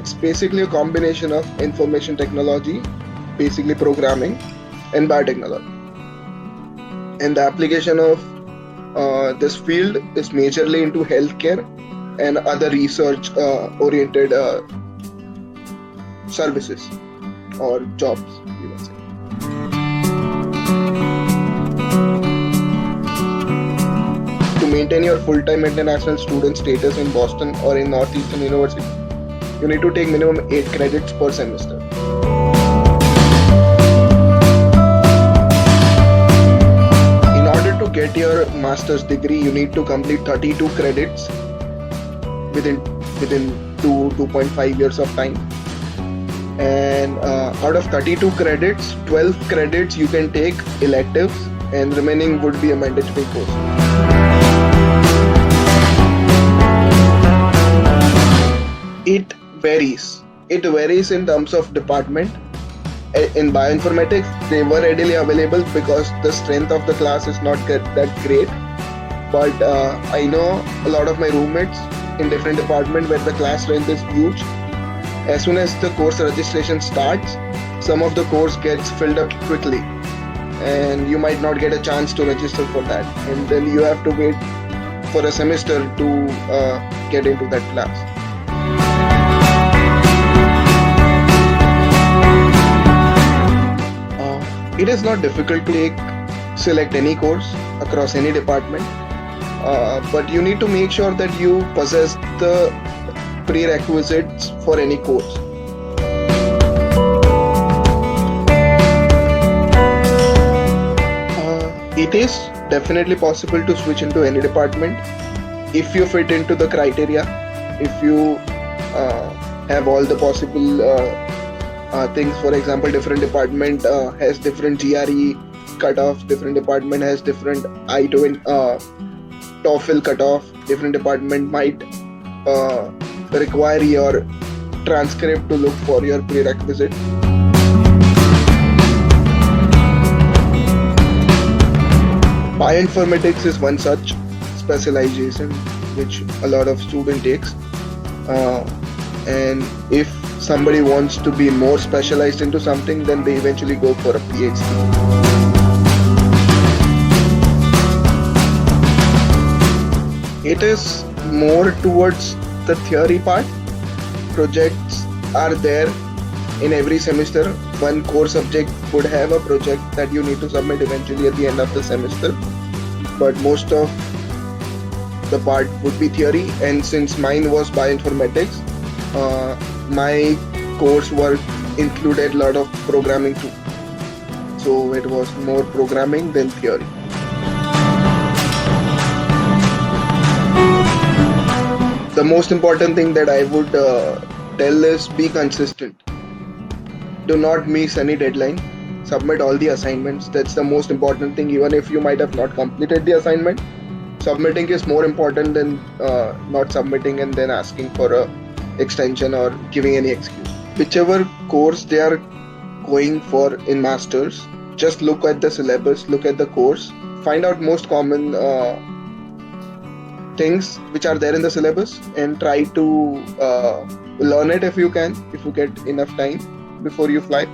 it's basically a combination of information technology, basically programming, and biotechnology. And the application of this field is majorly into healthcare and other research oriented services or jobs, you may say. To maintain your full-time international student status in Boston or in Northeastern University, you need to take minimum 8 credits per semester. In order to get your master's degree, you need to complete 32 credits within 2.5 years of time. And out of 32 credits, 12 credits you can take electives, and remaining would be a mandatory course. It varies. It varies in terms of department. In bioinformatics, they were readily available because the strength of the class is not that great. But I know a lot of my roommates in different departments where the class strength is huge. As soon as the course registration starts, some of the course gets filled up quickly, and you might not get a chance to register for that. And then you have to wait for a semester to get into that class. It is not difficult to select any course across any department, but you need to make sure that you possess the prerequisites for any course. It is definitely possible to switch into any department if you fit into the criteria, if you have all the possible things. For example, different department has different GRE cutoff, different department has different TOEFL cutoff, different department might require your transcript to look for your prerequisite. Bioinformatics is one such specialization which a lot of student takes, and if somebody wants to be more specialized into something, then they eventually go for a PhD. It is more towards the theory part. Projects are there in every semester. One core subject would have a project that you need to submit eventually at the end of the semester, but most of the part would be theory. And since mine was bioinformatics, my coursework included a lot of programming too, so it was more programming than theory. The most important thing that I would tell is be consistent. Do not miss any deadline. Submit all the assignments. That's the most important thing. Even if you might have not completed the assignment, submitting is more important than not submitting and then asking for a extension or giving any excuse. Whichever course they are going for in masters, just look at the syllabus, look at the course, find out most common things which are there in the syllabus, and try to learn it if you can, if you get enough time before you fly.